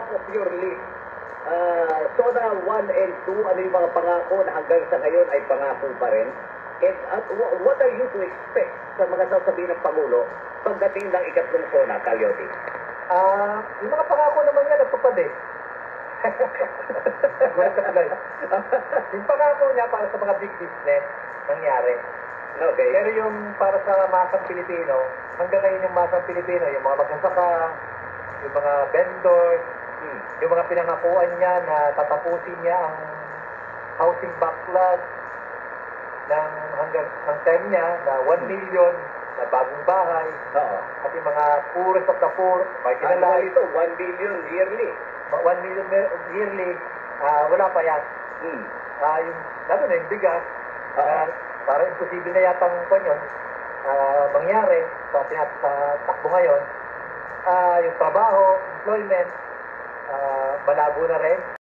top of your list, SONA 1 and 2, ano yung mga pangako na hanggang sa ngayon ay pangako pa rin? And what are you to expect sa mga sasabihin ng Pangulo pagdating ng ikatlong SONA, Calyote? Yung mga pangako naman nga natupad eh. Yung pangako niya para sa mga big business, nangyari. Okay. Pero yung para sa masang Pilipino, hanggang ngayon yung masang Pilipino, yung mga magsasaka, yung mga vendors, yung mga pinangakuan niya na tatapusin niya ang housing backlog ng hanggang ng term niya na 1 million na bagong bahay. Oo. At yung mga poorest of the poor, Ano ito? 1 billion yearly. 1 million yearly, wala pa yan. Yung, lalo na yung bigas, parang imposible na yata ang kwan yun, mangyari sa takbo ngayon. Yung trabaho, employment, malabo na rin.